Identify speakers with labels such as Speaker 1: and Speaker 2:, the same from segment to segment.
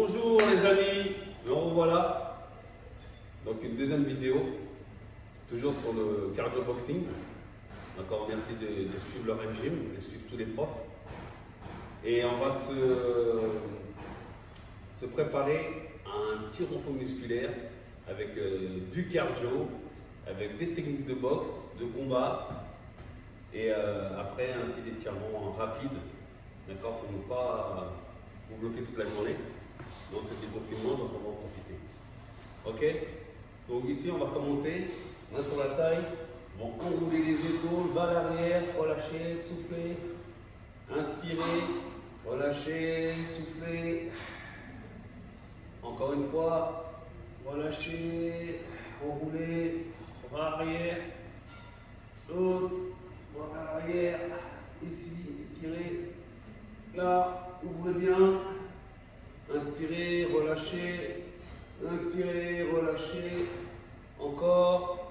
Speaker 1: Bonjour les amis, me revoilà. Donc une deuxième vidéo, toujours sur le cardio boxing. Encore merci de suivre le régime, de suivre tous les profs. Et on va se préparer à un petit renfort musculaire avec du cardio, avec des techniques de boxe, de combat et après un petit étirement rapide, d'accord, pour ne pas vous bloquer toute la journée. Dans ce déconfinement, donc on va en profiter. Ok? Donc ici on va commencer, main sur la taille, on va enrouler les épaules, vers l'arrière, relâcher, souffler, inspirer, relâcher, souffler. Encore une fois, relâcher, enrouler, bras arrière, l'autre, bras arrière, ici, étirez, là, ouvrez bien. Inspirez, relâchez, inspirez, relâchez, encore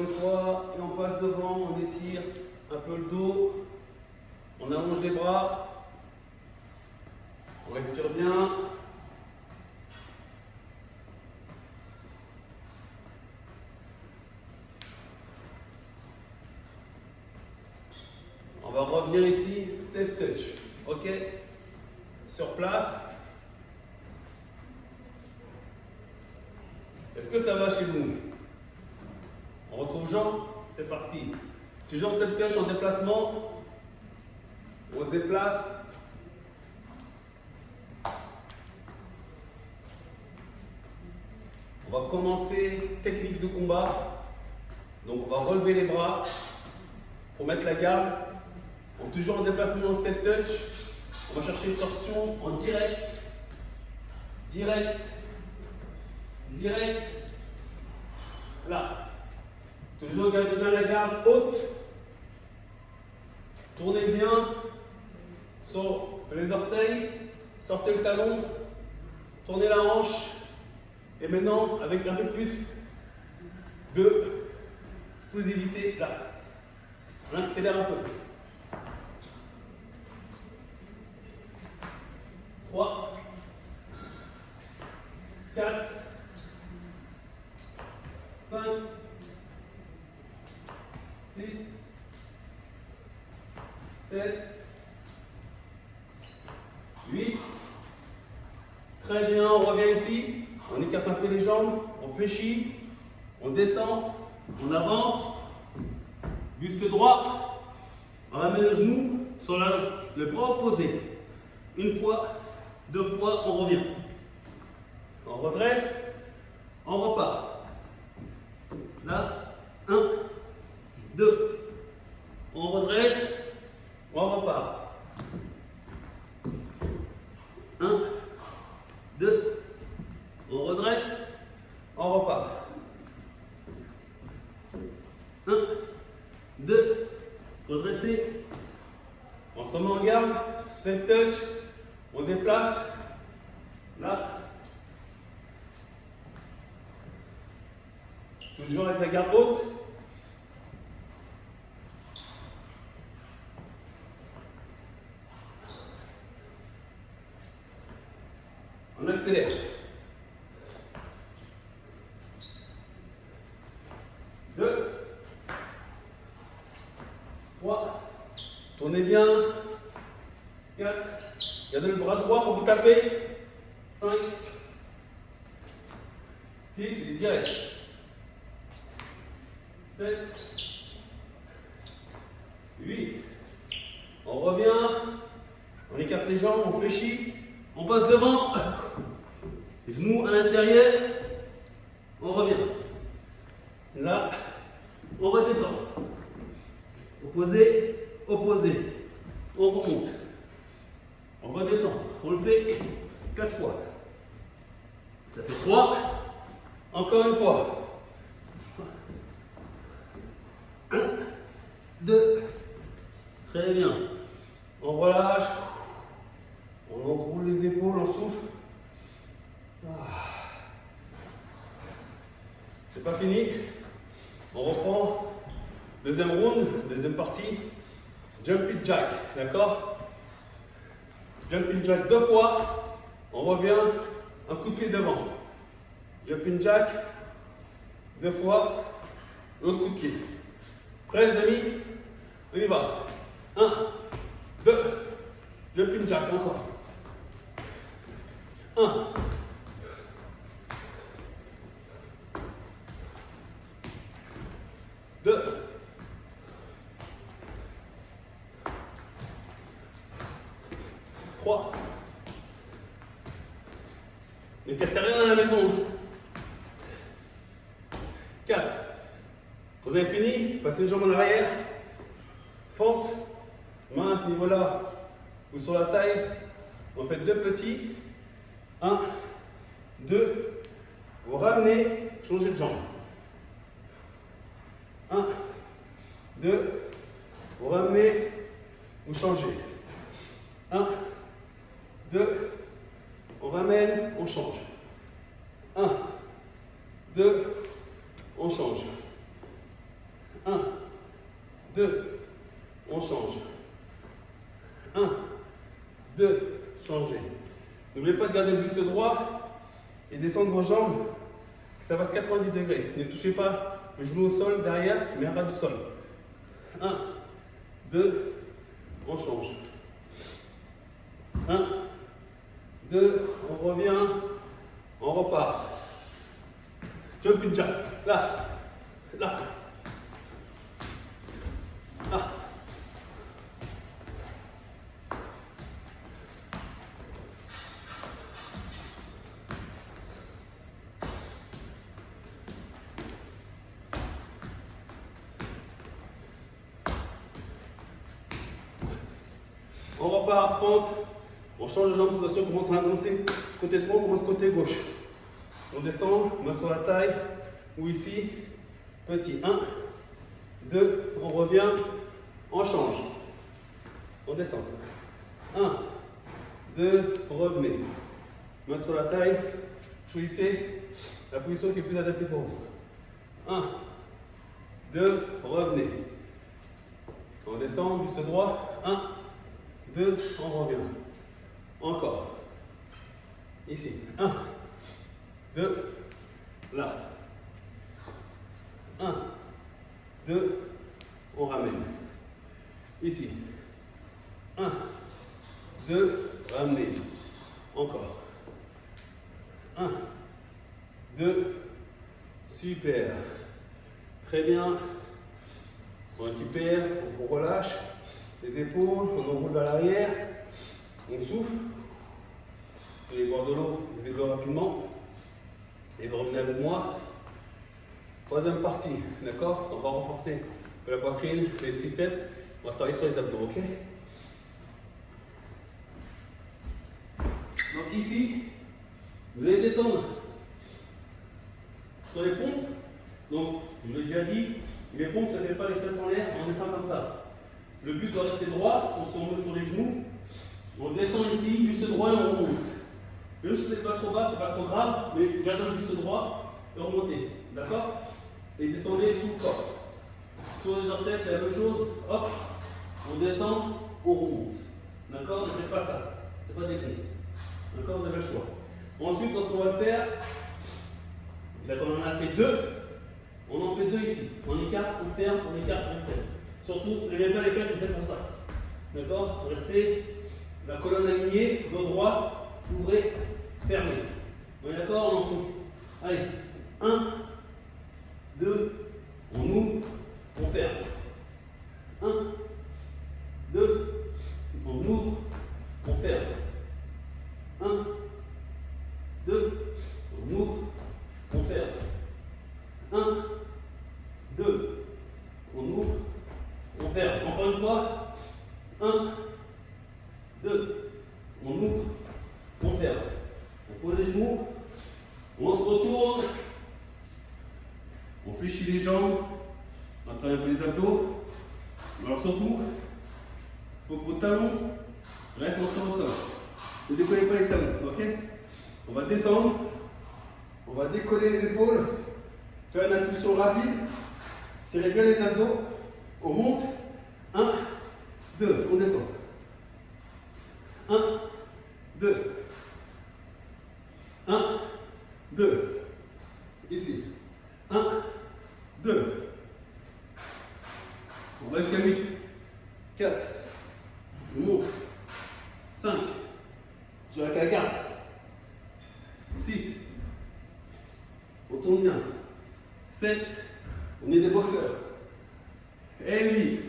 Speaker 1: une fois, et on passe devant, on étire un peu le dos, on allonge les bras, on respire bien. On va revenir ici, step touch, ok? Sur place. Est-ce que ça va chez vous? On retrouve Jean? C'est parti. Toujours step touch en déplacement. On se déplace. On va commencer technique de combat. Donc on va relever les bras pour mettre la garde. On est toujours en déplacement en step touch. On va chercher une torsion en direct, direct, direct, là. Toujours gardez bien la garde haute. Tournez bien sur les orteils, sortez le talon, tournez la hanche. Et maintenant, avec un peu plus de explosivité, là. On accélère un peu. 3, 4, 5, 6, 7, 8. Très bien, on revient ici. On écarte un peu les jambes, on fléchit, on descend, on avance. Buste droit. On ramène le genou sur le bras opposé. Une fois. 2 fois, on revient. On redresse, on repart. Là, 1, 2. On redresse, on repart. 1, 2. On redresse, on repart. 1, 2. Redresser. On se remet en garde. Step touch. On déplace, là, toujours avec la garde haute. On accélère. 2, 3, tournez bien. 4. Gardez le bras droit pour vous taper. 5, 6, c'est direct. 7, 8. On revient. On écarte les jambes, on fléchit. On passe devant. Les genoux à l'intérieur. On revient. Là, on redescend. Opposé, opposé. On remonte. On redescend, on le fait 4 fois. Ça fait 3. Encore une fois. 1, 2. Très bien. On relâche. On enroule les épaules, on souffle. C'est pas fini. On reprend. Deuxième round, deuxième partie. Jumping jack, d'accord? Jumping jack 2 fois. On revient, un coup de pied devant. Jumping jack, 2 fois, l'autre coup de pied. Prêts les amis? On y va. 1, 2, jumping jack, encore. 1, 2, 3. Ne cassez rien à la maison. 4. Vous avez fini, passez une jambe en arrière. Fente, main à ce niveau-là ou sur la taille. On fait 2 petits. 1, 2. Vous ramenez, changez de jambe. 1, 2. Vous ramenez, vous changez. 1, 2. On ramène, on change. 1, 2. On change. 1, 2. On change. 1, 2. Changez. N'oubliez pas de garder le buste droit et descendre vos jambes, que ça fasse 90 degrés. Ne touchez pas le genou au sol derrière, mais à ras du sol. 1, 2. On change. 1, 2. On revient. On repart. Jumping jack. Là. Là. Là. On repart, fente. On change de jambe, sensation commence à avancer. Côté droit, on commence côté gauche. On descend, main sur la taille, ou ici. Petit 1, 2, on revient, on change. On descend. 1, 2, revenez. Main sur la taille, choisissez la position qui est plus adaptée pour vous. 1, 2, revenez. On descend, buste droit. 1, 2, on revient. Encore. Ici. 1, 2, là. 1, 2, on ramène. Ici. 1, 2, ramenez. Encore. 1, 2, super. Très bien. On récupère, on relâche les épaules, on enroule vers l'arrière, on souffle. Sur les bords de l'eau, levez-le rapidement. Et vous revenez avec moi. Troisième partie, d'accord? On va renforcer la poitrine, les triceps. On va travailler sur les abdos, ok? Donc ici, vous allez descendre sur les pompes. Donc, je vous l'ai déjà dit, les pompes, ça ne fait pas les fesses en l'air, on descend comme ça. Le buste doit rester droit, si on se met sur les genoux. On descend ici, buste droit et on remonte. Même si ce n'est pas trop bas, ce n'est pas trop grave, mais gardez le buste droit et remontez. D'accord? Et descendez tout le corps. Sur les orteils, c'est la même chose. Hop, on descend, on remonte. D'accord? Ne faites pas ça. Ce n'est pas des cons. D'accord? Vous avez le choix. Ensuite, lorsqu'on va le faire, d'accord, on en a fait 2. On en fait 2 ici. On écarte, on ferme, on écarte, on ferme. Surtout, ne levez pas les fesses, vous faites comme ça. D'accord? Restez la colonne alignée, dos droit, ouvrez, fermez. On est d'accord? On en fait. Allez, 1, 2, on ouvre, on ferme. 1, 2, on ouvre, on ferme. 1, 2, on ouvre, on ferme. 1, 2, on ouvre, on ferme. Encore une fois. 1, 2, on ouvre, on ferme. On pose les genoux, on se retourne, on fléchit les jambes, on travaille un peu les abdos. Alors surtout, il faut que vos talons restent ancrés au sol. Ne décollez pas les talons, ok? On va descendre, on va décoller les épaules, faire une impulsion rapide, serrez bien les abdos, on monte, 1, 2, on descend. 1, 2,
Speaker 2: 1, 2. Ici. 1, 2. On va jusqu'à 8. 4. On monte. 5. Sur la garde. 6. On tourne bien. 7. On est des boxeurs. Et 8.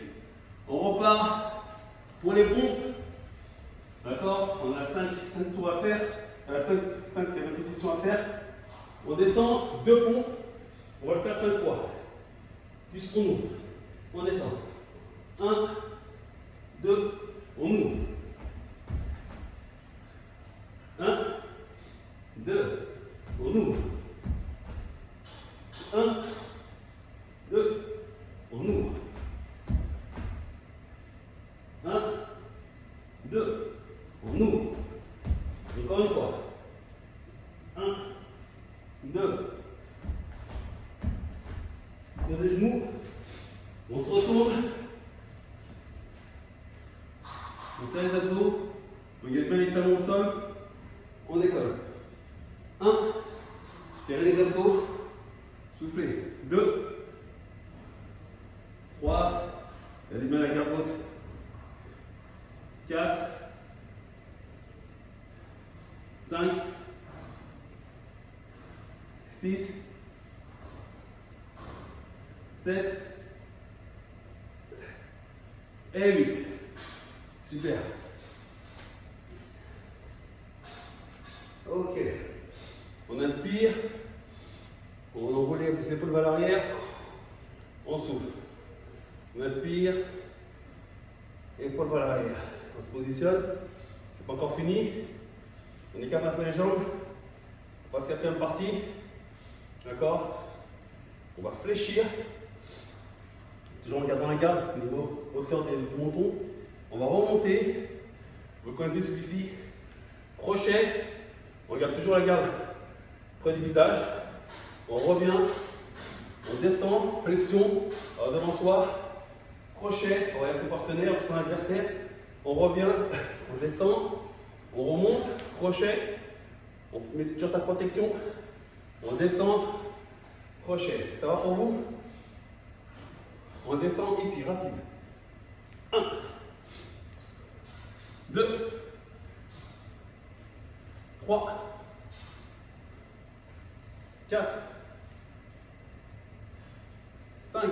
Speaker 2: On repart pour les pompes. D'accord? On a 5 tours à faire. 5 répétitions à faire. On descend 2 pompes. On va le faire 5 fois. Jusqu'on ouvre. On descend. 1, 2, on ouvre. 1, 2, on ouvre. 1, 2, on ouvre. 1, 2, on ouvre. Encore une fois. 1, 2. Pose les genoux. On se retourne. On serre les abdos. On garde bien les talons au sol. On décolle. 1. Serrez les abdos. Soufflez. 2. 3. Gardez bien la garde haute. 4. 5. 6. 7. Et 8. Super. Ok. On inspire. On enroule les épaules vers l'arrière. On souffle. On inspire. Épaules vers l'arrière. On se positionne. C'est pas encore fini. On écarte un peu les jambes. On passe quatrième partie. D'accord? On va fléchir. Toujours en gardant la garde, au niveau hauteur du menton. On va remonter. Vous connaissez celui-ci. Crochet. On garde toujours la garde près du visage. On revient. On descend. Flexion. Alors devant soi. Crochet. On regarde son partenaire, son adversaire. On revient. On descend. On remonte. Crochet. On met toujours sa protection. On descend. Crochet. Ça va pour vous? On descend ici, rapide. 1, 2, 3, 4, 5,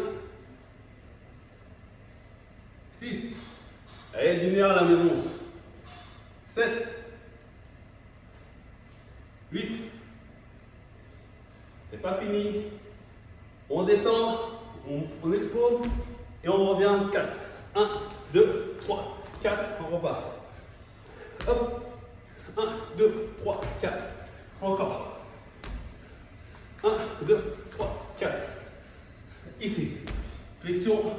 Speaker 2: 6. Allez, d'une heure à la maison. 7, 8. C'est pas fini. On descend. On explose et on revient 4. 1, 2, 3, 4, on repart. Hop. 1, 2, 3, 4. Encore. 1, 2, 3, 4. Ici. Flexion.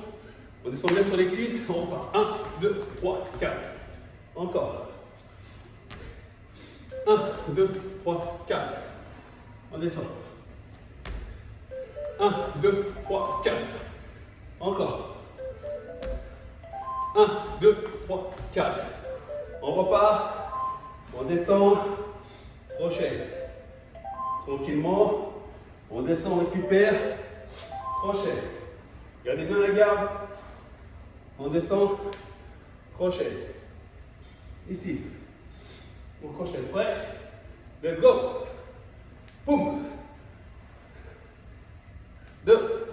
Speaker 2: On descend bien sur les cuisses, on repart. 1, 2, 3, 4. Encore. 1, 2, 3, 4. On descend. 1, 2, 3, 4. Encore. 1, 2, 3, 4. On repart. On descend. Crochet. Tranquillement. On descend, on récupère. Crochet. Gardez bien la garde. On descend. Crochet. Ici. On crochet. Prêt? Let's go. Boum. 2,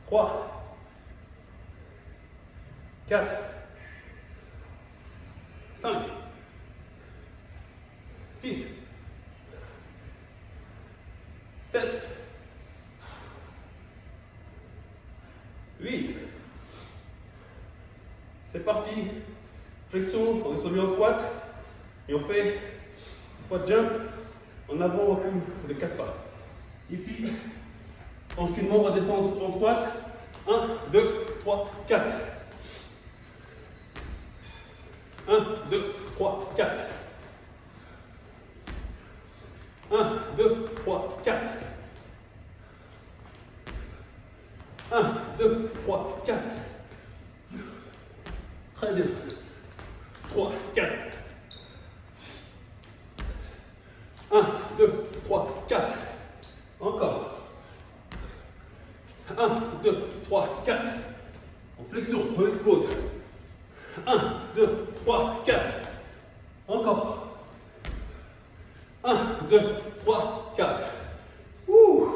Speaker 2: 3, 4, 5, 6, 7, 8. C'est parti. Flexion, on est sur en squat. Et on fait squat jump. En avant, on recule de 4 pas. Ici, tranquillement, on redescend en squat. 1, 2, 3, 4. 1, 2, 3, 4. 1, 2, 3, 4. 1, 2, 3, 4. Très bien. 3, 4. Encore. 1, 2, 3, 4. Ouh.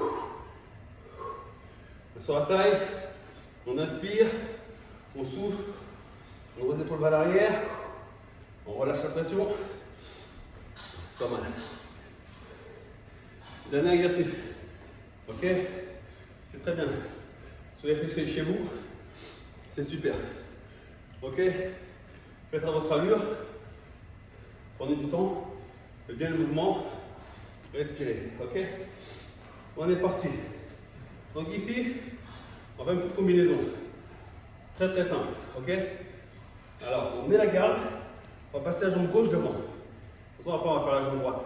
Speaker 2: Sur la taille, on inspire, on souffle, on ouvre les épaules vers l'arrière, on relâche la pression. C'est pas mal. Dernier exercice. Ok? C'est très bien. Soyez fixés chez vous. C'est super. Ok? Faites à votre allure. Prenez du temps. Faites bien le mouvement. Respirez. Ok? On est parti. Donc ici, on va faire une petite combinaison. Très très simple. Ok? Alors, on met la garde. On va passer la jambe gauche devant. De toute façon, après, on va faire la jambe droite.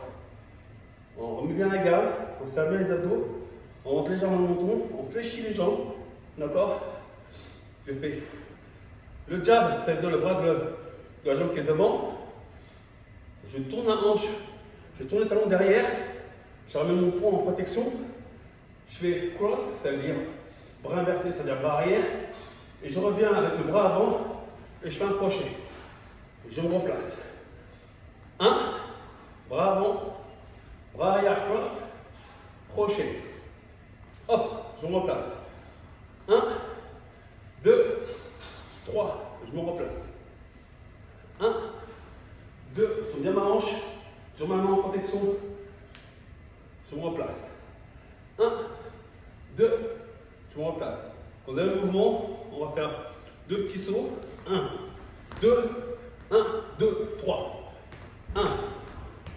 Speaker 2: On remet bien la garde. On serre bien les abdos. On monte légèrement le menton. On fléchit les jambes. D'accord? Je fais le jab, ça veut dire le bras de la jambe qui est devant. Je tourne la hanche. Je tourne les talons derrière. Je ramène mon poing en protection. Je fais cross, ça veut dire bras inversé, ça veut dire bras arrière. Et je reviens avec le bras avant et je fais un crochet. Je me replace. 1, bras avant, bras arrière, cross, crochet. Hop, je me replace. 1, 2, 3, je me replace. 1, 2, je tourne bien ma hanche, je remets ma main en protection, je me replace. 1, 2, je me replace. Quand vous avez le mouvement, on va faire 2 petits sauts. 1, 2, 1, 2, 3. 1,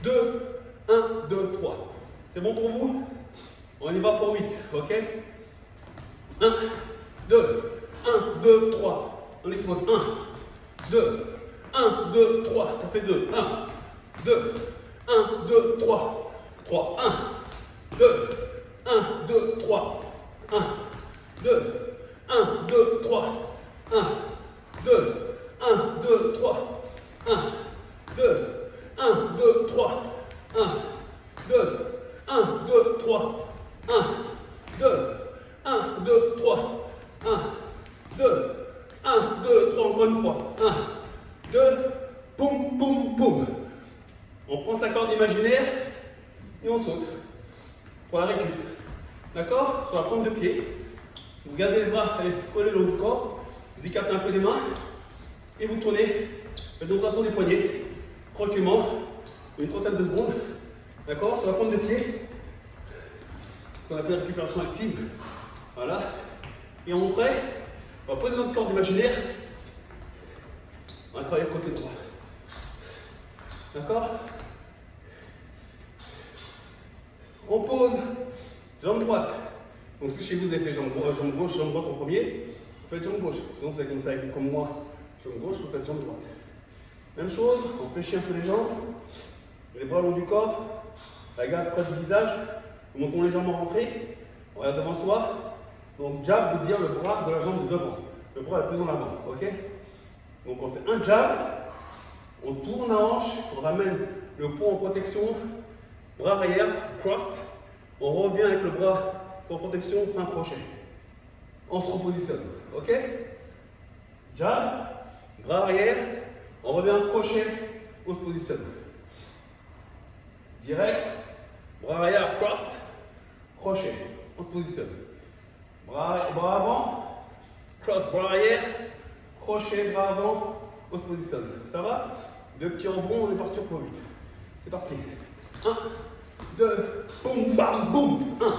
Speaker 2: 2, 1, 2, 3. C'est bon pour vous? On y va pour 8, ok? 1, 2, 1, 2, 3. On expose. 1, 2, 1, 2, 3. Ça fait 2. 1, 2, 1, 2, 3. 3, 1, 2, 1, 2, 3. 1, 2, 1, 2, 3. 1, 2, 1, 2, 3. 1, 2, 1, 2, 3. 1, 2, 1, 2, 3. 1, 2, 1, 2, 3. 1, 2, 1, 2, 3. Encore une fois. 1, 2, poum, poum, poum. On prend sa corde imaginaire et on saute pour la récup. D'accord? Sur la pointe de pied. Vous gardez les bras collés le long du corps. Vous écartez un peu les mains et vous tournez. Faites une rotation des poignets tranquillement, une trentaine de secondes. D'accord? Sur la pointe de pied. Ce qu'on appelle récupération active. Voilà. Et on est prêt. On va poser notre corde imaginaire. On va travailler le côté droit. D'accord? On pose. Jambe droite. Donc si chez vous, vous avez fait jambe gauche, jambe droite en premier, vous faites jambe gauche. Sinon, c'est comme ça, comme moi, jambe gauche, vous faites jambe droite. Même chose, on fléchit un peu les jambes, les bras le long du corps, la garde près du visage, nous montons légèrement rentrée, on regarde devant soi. Donc jab veut dire le bras de la jambe de devant, le bras est plus en avant, ok? Donc on fait un jab, on tourne la hanche, on ramène le poing en protection, bras arrière, cross, on revient avec le bras en protection, on fait un crochet. On se repositionne, ok? Jab, bras arrière, on revient un crochet, on se positionne. Direct, bras arrière, cross, crochet, on se positionne. Bras avant, cross, bras arrière, crochet, bras avant, on se positionne. Ça va? 2 petits rebonds, on est parti pour 8. C'est parti. 1, 2, boum, bam, boum. 1,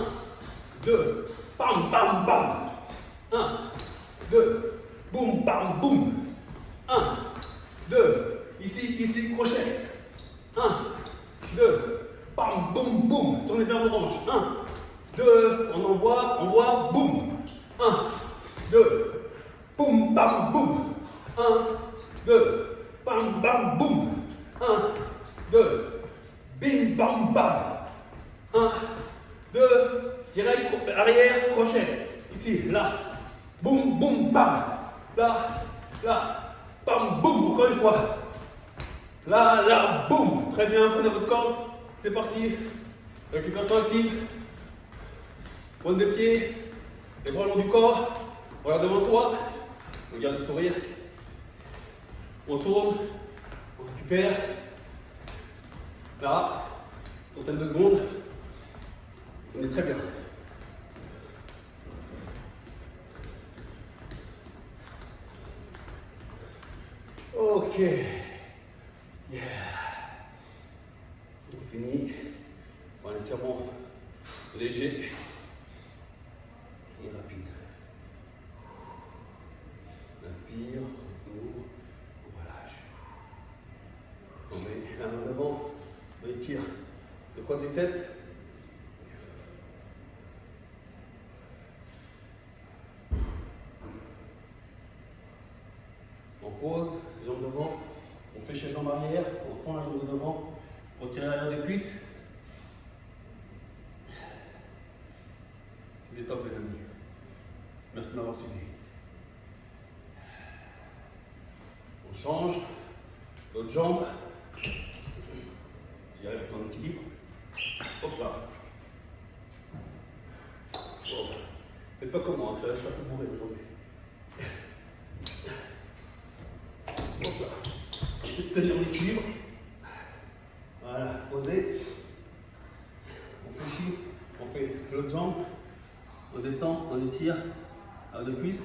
Speaker 2: 2, bam, bam, bam. 1, 2, boum, bam, boum. 1, 2, ici, crochet. 1, 2, bam, boum, boum. Tournez bien vos hanches. 1, 2, on envoie, boum. 1, 2, boum, bam, boum. 1, 2, bam, bam, boum. 1, 2, bim, bam, bam. 1, 2, direct, arrière, crochet. Ici, là. Boum, boum, bam. Là, bam, boum. Encore une fois. Là, boum. Très bien, prenez votre corde. C'est parti. Récupération active. Pointe de pied. Les bras le long du corps. On regarde devant soi. On garde le sourire. On tourne. On récupère. Là, trentaine de secondes. On est très bien. Ok. Yeah. On finit par un étirement léger et rapide. Inspire, on ouvre, on relâche. On met la main devant, on étire le quadriceps. On pose, jambes devant, on fait chez jambes arrière, on tend la jambe de devant pour tirer l'arrière des cuisses. C'est top les amis. Merci de m'avoir suivi. On change, l'autre jambe. Tu arrives à ton équilibre. Hop là. Hop. Faites pas comme moi, je suis un peu bourré aujourd'hui. Hop là. Essayez de tenir l'équilibre. Voilà, posez. On fléchit, on fait l'autre jambe. On descend, on étire à deux cuisses.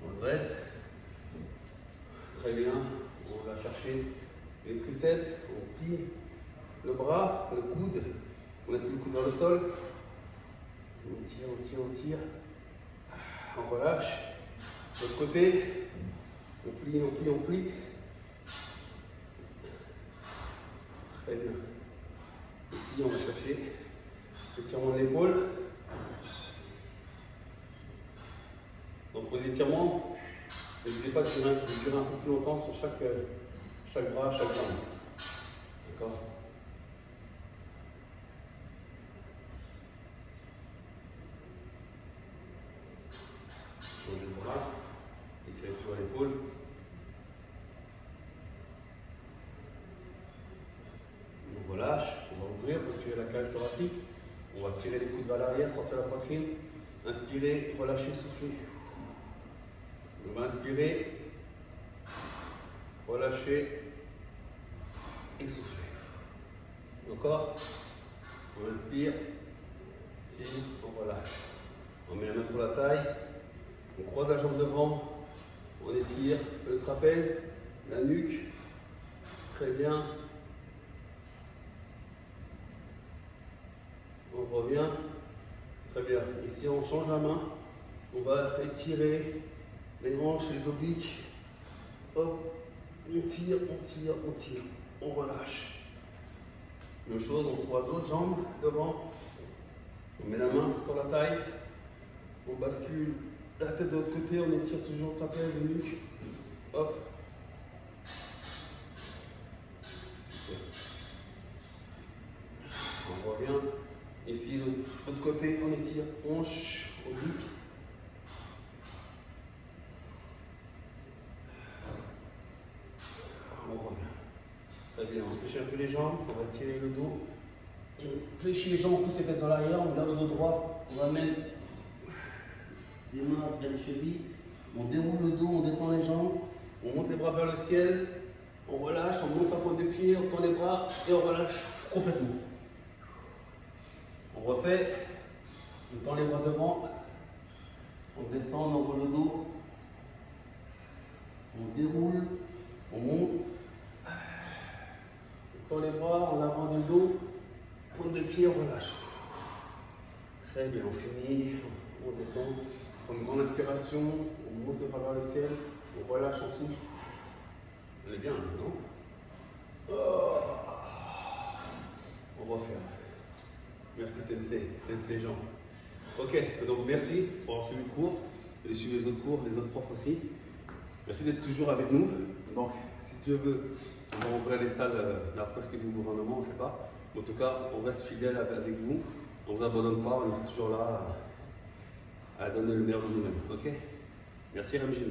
Speaker 2: On dresse. Très bien. On va chercher les triceps. On plie le bras, le coude. On appuie le coude vers le sol. On tire, on tire, on tire. On relâche. De l'autre côté. On plie, on plie, on plie. Très bien. Ici, on va chercher l'étirement de l'épaule. Donc, pour les étirements, n'hésitez pas à durer un peu plus longtemps sur chaque bras, chaque jambe. D'accord? Changer le bras, étirer sur l'épaule. On relâche, on va ouvrir pour tirer la cage thoracique. On va tirer les coudes vers l'arrière, sortir la poitrine. Inspirez, relâchez, soufflez. On va inspirer, relâcher et souffler. Encore. On inspire, tire, on relâche. On met la main sur la taille, on croise la jambe devant, on étire le trapèze, la nuque. Très bien. On revient. Très bien. Ici, on change la main. On va étirer les hanches, les obliques. Hop. On tire, on tire, on tire. On relâche. Même chose, on croise l'autre jambe devant. On met la main sur la taille. On bascule la tête de l'autre côté. On étire toujours le trapèze, la nuque. Hop. Super. On revient. Ici, de l'autre côté, on étire hanche, oblique. On revient. Très bien, on fléchit un peu les jambes, on va tirer le dos. On fléchit les jambes, on pousse les fesses vers l'arrière, on garde le dos droit, on ramène les mains après les chevilles. On déroule le dos, on détend les jambes, on monte les bras vers le ciel, on relâche, on monte sa pointe de pied, on tend les bras et on relâche complètement. On refait, on tend les bras devant, on descend, on enroule le dos, on déroule, on monte, on tend les bras, on agrandit le dos, pointe de pied, on relâche. Très bien, on finit, on descend, on prend une grande inspiration, on monte le bras vers le ciel, on relâche, on souffle. On est bien, non? Oh. On refait. Merci Sensei Jean. Ok, donc merci pour avoir suivi le cours, et suivre les autres cours, les autres profs aussi. Merci d'être toujours avec nous. Donc, si Dieu veut, on va ouvrir les salles d'après ce que dit le gouvernement, on ne sait pas. En tout cas, on reste fidèle avec vous. On ne vous abandonne pas, on est toujours là à donner le meilleur de nous-mêmes. Ok? Merci Ramjin.